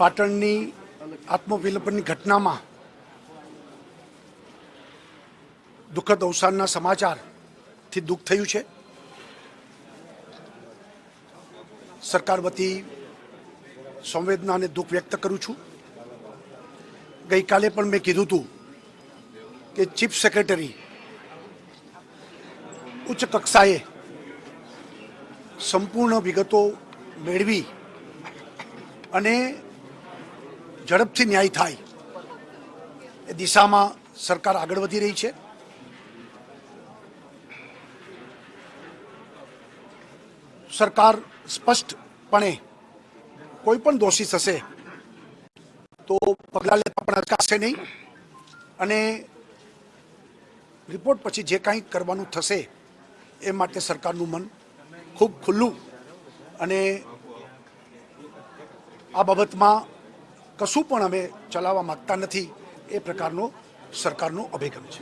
પાટણની આત્મવિલોપનની ઘટનામાં દુઃખદ અવસાનના સમાચારથી દુઃખ થયું છે। સરકાર વતી સંવેદના અને દુઃખ વ્યક્ત કરું છું। ગઈકાલે પણ મેં કીધું હતું કે ચીફ સેક્રેટરી ઉચ્ચ કક્ષાએ સંપૂર્ણ વિગતો મેળવી અને ઝડપથી ન્યાય થાય એ દિશામાં સરકાર આગળ વધી રહી છે। સરકાર સ્પષ્ટપણે કોઈ પણ દોષિત હશે તો પગલાં લેતા પણ અટકાશે નહીં અને રિપોર્ટ પછી જે કાંઈ કરવાનું થશે એ માટે સરકારનું મન ખૂબ ખુલ્લું અને આ બાબતમાં કશું પણ અમે ચલાવવા માગતા નથી એ પ્રકારનો સરકારનો અભિગમ છે।